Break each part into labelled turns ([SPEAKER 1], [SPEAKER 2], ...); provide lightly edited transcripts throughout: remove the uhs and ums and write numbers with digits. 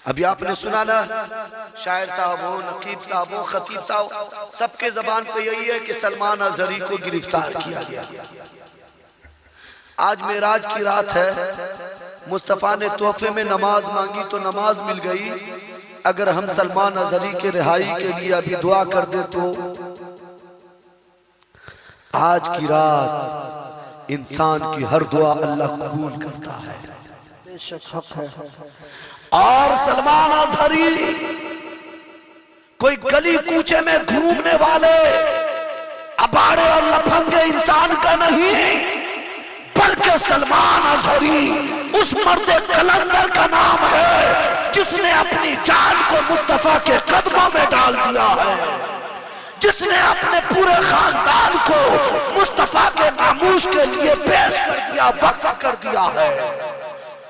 [SPEAKER 1] अभी आपने सुना ना, शायर साहब हो, नकीब साहब हो, खतीब साहब, सबके जबान पे यही है कि सलमान अजहरी को गिरफ्तार किया गया। आज मेराज की रात है, मुस्तफ़ा ने तोहफे में नमाज मांगी तो नमाज मिल गई। अगर हम सलमान अजहरी के रिहाई के लिए अभी दुआ कर दे तो आज की रात इंसान की हर दुआ अल्लाह कबूल करता है। और सलमान अजहरी कोई गली कूचे में घूमने वाले अबाड़े और लफंगे इंसान का नहीं, बल्कि सलमान अजहरी उस मर्द कलंदर का नाम है जिसने अपनी जान को मुस्तफा के कदमों में डाल दिया है, जिसने अपने पूरे खानदान को मुस्तफा के नामूस के लिए पेश कर दिया, वक्फ कर दिया है।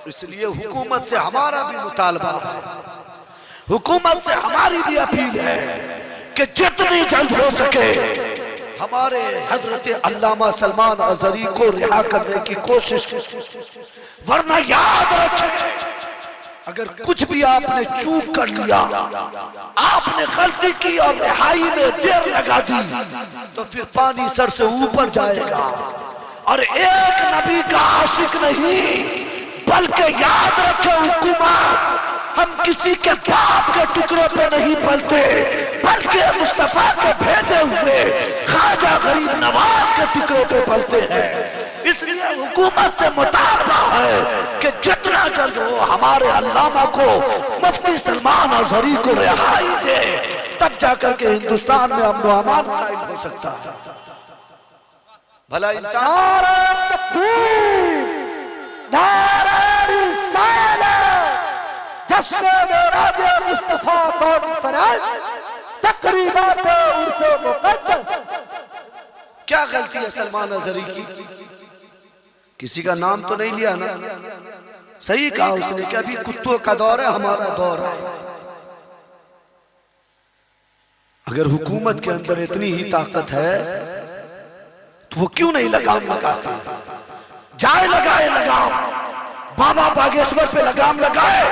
[SPEAKER 1] इसलिए हुकूमत से हमारा भी मुतालबा है, हुकूमत से हमारी भी अपील है कि जितनी जल्द हो सके हमारे हजरत अल्लामा सलमान अजहरी को रिहा करने की कोशिश, वरना याद रखें अगर कुछ भी आपने चूक कर लिया, आपने गलती की और रिहाई में देर लगा दी, तो फिर पानी सर से ऊपर जाएगा। और एक नबी का आशिक नहीं, बल्कि याद रखे हुकूमत, हम किसी के बाप के टुकड़े पे नहीं पलते, बल्कि मुस्तफा के भेजे हुए ख्वाजा गरीब नवाज के टुकड़े पे पलते हैं। इसलिए हुकूमत से मुतालबा है कि जितना जल्द हो हमारे अल्लामा को, मुफ्ती सलमान अजहरी को रिहाई दे, तब जाकर के हिंदुस्तान में अमन व अमान कायम हो सकता है। भला क्या गलती है सलमान अजहरी की? किसी का नाम तो नहीं लिया ना? सही कहा उसने कि अभी कुत्तों का दौर है, हमारा दौर है। अगर हुकूमत के अंदर इतनी ही ताकत है तो वो क्यों नहीं लगाम लगाते? जाए लगाए लगाम, बाबा बागेश्वर पे लगाम लगाए,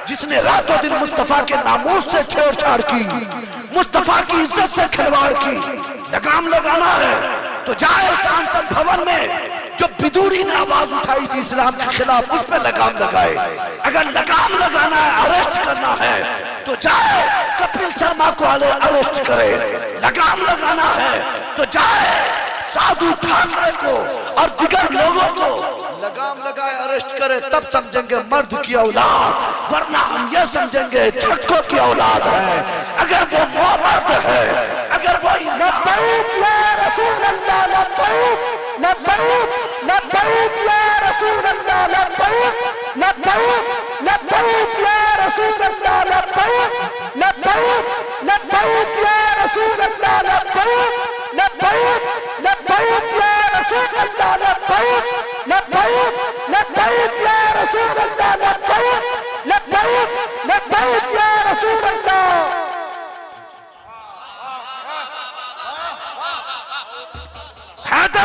[SPEAKER 1] जिसने रातों दिन मुस्तफा के नामूस से छेड़छाड़ की, मुस्तफा की इज्जत से खिलवाड़ की। लगाम लगाना है तो जाए सांसद भवन में जो बिदूरी ने आवाज उठाई थी इस्लाम के खिलाफ, उस पर लगाम लगाए। अगर लगाम लगाना है, अरेस्ट करना है, तो जाए कपिल शर्मा को अरेस्ट करे। लगाम लगाना है तो जाए साधु ठाकरे को और दिगर लोगों को लगाम लगाए, अरेस्ट करे, तब समझेंगे मर्द की औलाद, वरना हम ये समझेंगे छक्कों की औलाद है। अगर वो मर्द है, अगर वो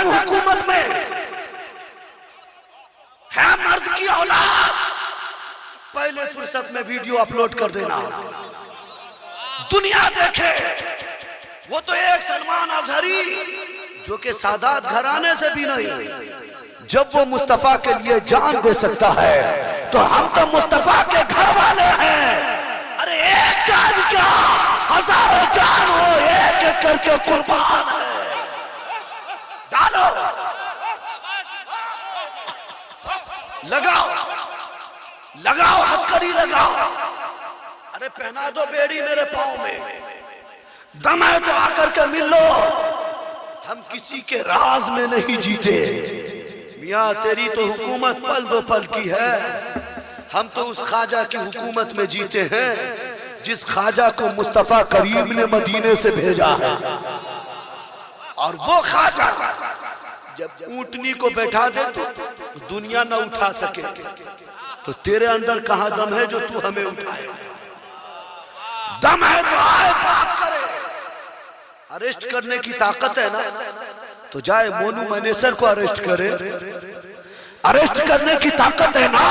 [SPEAKER 1] हुकूमत में है मर्द की औलाद, पहले फुर्सत में वीडियो अपलोड कर देना, दुनिया देखे। वो तो एक सलमान अजहरी जो कि सादात घराने से भी नहीं, जब वो मुस्तफा के लिए जान दे सकता है तो हम तो मुस्तफा के घर वाले हैं। अरे एक जान क्या, हजारों जान हो, एक एक करके कुर्बान है। डालो, लगाओ लगाओ, हथकड़ी लगाओ। अरे पहना दो बेड़ी मेरे पाँव में, दम है तो आकर के मिल लो। हम किसी के राज में नहीं जीते मियाँ, तेरी तो हुकूमत पल दो पल की है। हम तो उस ख्वाजा की हुकूमत में जीते हैं जिस ख्वाजा को मुस्तफा करीम ने मदीने से भेजा है। और वो ख्वाजा जब ऊंटनी को बैठा दे तो दुनिया न उठा सके, तो तेरे अंदर कहां दम है जो तू हमें उठाए? दम है तो आए बात करे। अरेस्ट करने की ताकत है ना तो जाए मोनू मनेसर को अरेस्ट करे। अरेस्ट करने की ताकत है ना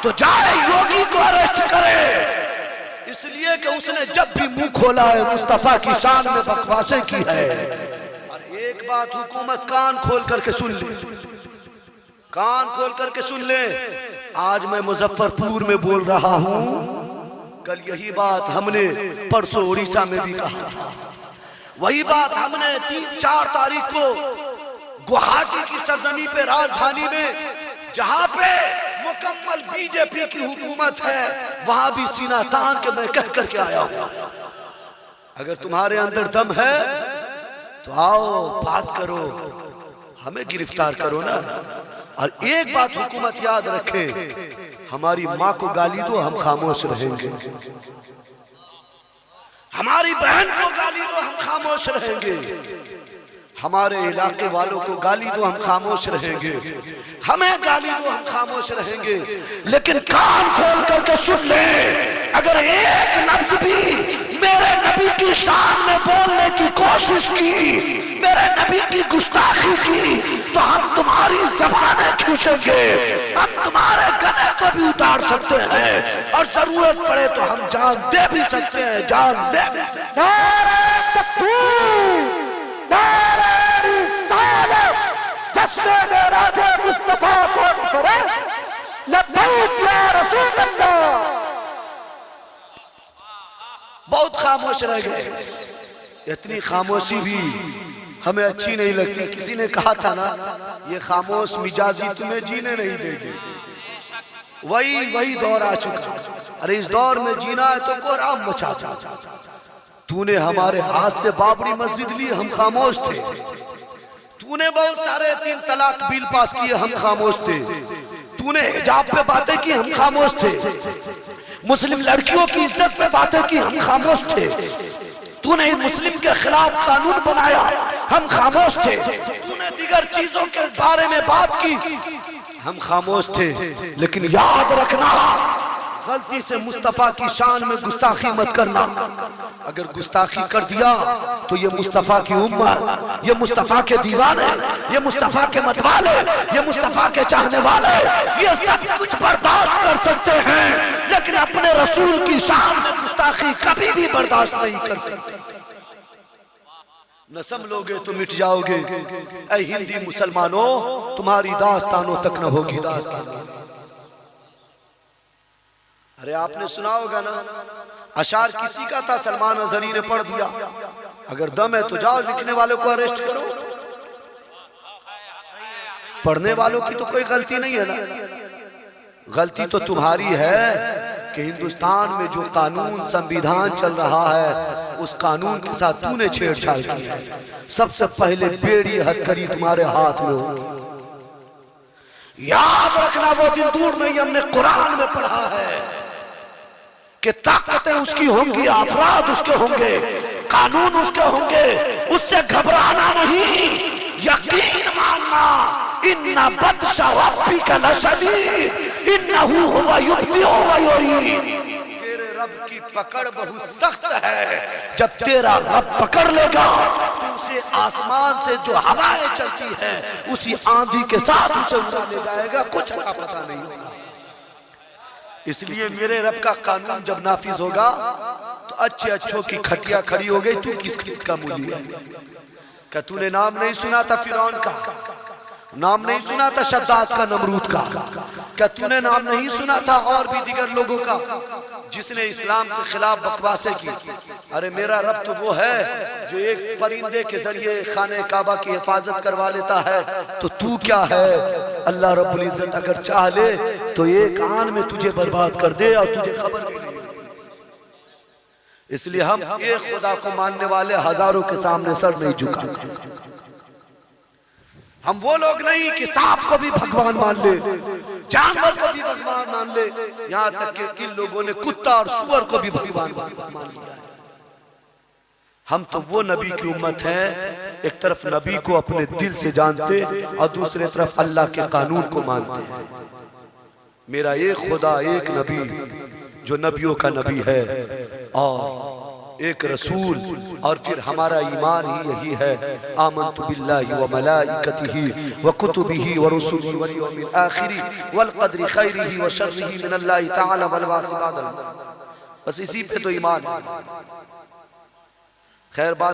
[SPEAKER 1] तो जाए योगी को अरेस्ट करे। इसलिए कि उसने जब भी मुंह खोला है मुस्तफा की शान में बकवासें की है। और एक बात हुकूमत कान खोल करके सुन ले, कान खोल करके सुन ले। आज मैं मुजफ्फरपुर में बोल रहा हूं, कल यही बात हमने परसों उड़ीसा में भी कहा था। वही बात हमने 3-4 तारीख को गुवाहाटी की सरजमी पे, राजधानी में, जहां पे मुकम्मल बीजेपी की हुकूमत है, वहां भी सीना तान के मैं कह करके आया हूं। अगर तुम्हारे अंदर दम है तो आओ बात करो, हमें गिरफ्तार करो ना। और एक बात हुकूमत याद रखे, हमारी माँ को गाली दो हम खामोश रहेंगे, हमारी बहन को गाली दो हम खामोश रहेंगे, हमारे इलाके वालों को गाली दो हम खामोश रहेंगे, हमें गाली दो हम खामोश रहेंगे। लेकिन कान खोल करके सुन ले, अगर एक लफ्ज भी मेरे नबी की शान में बोलने की कोशिश की, मेरे नबी की गुस्ताखी की, तो हम तुम्हारी ज़बानें खींचेंगे, हम तुम्हारे गले को भी उतार सकते हैं, और जरूरत पड़े तो हम जान दे भी सकते हैं, जान दे भी सकते हैं। जश्न मेराज मुस्तफा कॉन्फ्रेंस, लब्बैक या रसूल अल्लाह। बहुत खामोश रह गए, इतनी खामोशी भी हमें अच्छी नहीं लगती। किसी ने कहा था ना, ये खामोश मिजाजी तुम्हें जीने नहीं देगी। वही दौर आ चुका। अरे इस दौर में जीना है तो कोहराम मचा। तूने हमारे हाथ से बाबरी मस्जिद ली, हम खामोश थे। तूने बहुत सारे 3 तलाक बिल पास किए, हम खामोश थे। तूने हिजाब पे बातें की, हम खामोश थे। मुस्लिम लड़कियों की इज्जत पे बातें की, हम खामोश थे। तूने मुस्लिम के खिलाफ कानून बनाया, हम खामोश थे। तूने दीगर चीजों के बारे में बात की, हम खामोश थे। लेकिन याद रखना, गलती से मुस्तफा की शान में गुस्ताखी मत करना। अगर गुस्ताखी कर दिया तो ये मुस्तफा की उम्मत, ये मुस्तफा के दीवाने, ये मुस्तफा के मतवाले, ये मुस्तफा के चाहने वाले, ये सब कुछ बर्दाश्त कर सकते हैं, लेकिन अपने रसूल की शान में गुस्ताखी कभी भी बर्दाश्त नहीं कर सकते। न संभलोगे तो मिट जाओगे। ऐ हिंदी मुसलमानों, तुम्हारी दास्तानों तक न होगी दास्तान। अरे आपने सुना होगा ना, अशार किसी का था, सलमान अजहरी ने पढ़ दिया। अगर दम है तो जाओ, लिखने वालों को अरेस्ट करो। पढ़ने वालों की तो कोई गलती नहीं है ना। गलती तो तुम्हारी है कि हिंदुस्तान में जो कानून संविधान चल रहा है, उस कानून के साथ तूने छेड़छाड़ की है। सबसे पहले बेड़ी हथकड़ी तुम्हारे हाथ में हो। याद रखना, वो दिन दूर नहीं, हमने कुरान में पढ़ा है कि ताकतें उसकी होंगी, अफराद उसके होंगे, कानून उसके होंगे, उससे घबराना नहीं, यकीन मानना। इन्ना बत्शा रब्बिका लशदीद इन्नहु हुवा युब्दिउ व युईद। तेरे रब की पकड़ बहुत सख्त है। जब तेरा रब पकड़ लेगा तो उसे आसमान से जो हवाएं चलती है, उसी आंधी के साथ उसे उड़ा ले जाएगा, कुछ पता नहीं होगा। इसलिए मेरे रब का कानून जब नाफिज होगा तो अच्छे अच्छों की खटिया खड़ी हो गई। तू किस का मूली है? क्या तूने नाम नहीं सुना था फिरौन का? नाम नहीं सुना था शद्दाद का, नमरूद का? क्या तूने नाम नहीं सुना था और भी दीगर लोगों का जिसने इस्लाम के खिलाफ बकवासें की? अरे मेरा रब तो वो है जो एक परिंदे के जरिए खाने काबा की हिफाजत करवा लेता है। तो तू क्या है? अल्लाह रब्बुल इज्जत अगर चाह ले तो एक आन में तुझे बर्बाद कर दे और तुझे खबर भी नहीं। इसलिए हम एक खुदा को मानने वाले हजारों के सामने सर नहीं झुकाएंगे। हम वो लोग नहीं कि सांप को भी भगवान मान ले, जानवर को भी भगवान मान ले, यहाँ तक कि किन लोगों ने कुत्ता और सुअर को भी भगवान मान लिया। हम तो वो नबी की उम्मत है, एक तरफ नबी को अपने दिल से जानते और दूसरी तरफ अल्लाह के कानून को मानते हैं। मेरा एक खुदा, एक नबी जो नबियों का नबी है, और एक रसूल, और फिर हमारा ईमान ही यही है, आमन्तु बिल्लाहि व मलाइकतिही व कुतुबिही व रुसुलिही वल यौमिल आखिर वल क़द्रि खैरिही व शर्रिही मिनल्लाहि तआला वल वासिबादल। बस इसी पे तो ईमान है। खैर बात